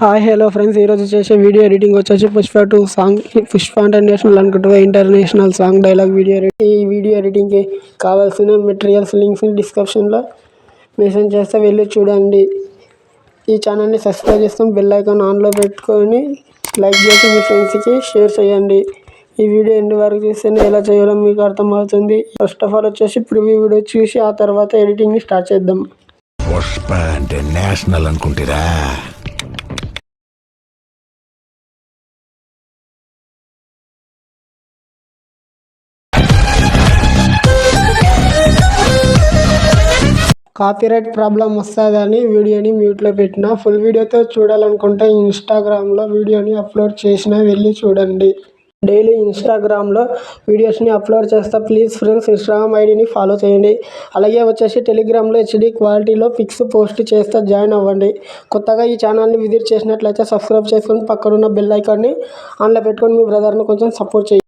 Hi hello friends, ఈరోజు చేసే video editing వచ్చేసి పుష్ప 2 సాంగ్. పుష్ప ఇంటర్నేషనల్ అనుకుంటుగా ఇంటర్నేషనల్ సాంగ్ డైలాగ్ వీడియో ఈ వీడియో ఎడిటింగ్కి కావాల్సిన మెటీరియల్స్ లింక్స్ డిస్క్రిప్షన్లో మెన్షన్ చేస్తే వెళ్ళి చూడండి. ఈ ఛానల్ని సబ్స్క్రైబ్ చేసుకొని బెల్ ఐకాన్ ఆన్లో పెట్టుకొని లైక్ చేసి మీ ఫ్రెండ్స్కి షేర్ చేయండి. ఈ వీడియో ఎండ్ వరకు చూస్తేనే ఎలా చేయాలో మీకు అర్థమవుతుంది. ఫస్ట్ ఆఫ్ ఆల్ వచ్చేసి ప్రివ్యూ వీడియో చూసి ఆ తర్వాత ఎడిటింగ్ని స్టార్ట్ చేద్దాం. పుష్ప అంటే నేషనల్ అనుకుంటారా? కాపీరైట్ ప్రాబ్లం వస్తుందని వీడియోని మ్యూట్లో పెట్టిన. ఫుల్ వీడియోతో చూడాలనుకుంటే ఇన్స్టాగ్రామ్లో వీడియోని అప్లోడ్ చేసిన వెళ్ళి చూడండి. డైలీ ఇన్స్టాగ్రామ్లో వీడియోస్ని అప్లోడ్ చేస్తా. ప్లీజ్ ఫ్రెండ్స్, ఇన్స్టాగ్రామ్ ఐడిని ఫాలో చేయండి. అలాగే వచ్చేసి టెలిగ్రామ్లో హెచ్డి క్వాలిటీలో పిక్స్ పోస్ట్ చేస్తే జాయిన్ అవ్వండి. కొత్తగా ఈ ఛానల్ని విజిట్ చేసినట్లయితే సబ్స్క్రైబ్ చేసుకొని పక్కనున్న బెల్ ఐకాన్ని ఆన్లో పెట్టుకొని మీ బ్రదర్ని కొంచెం సపోర్ట్ చేయండి.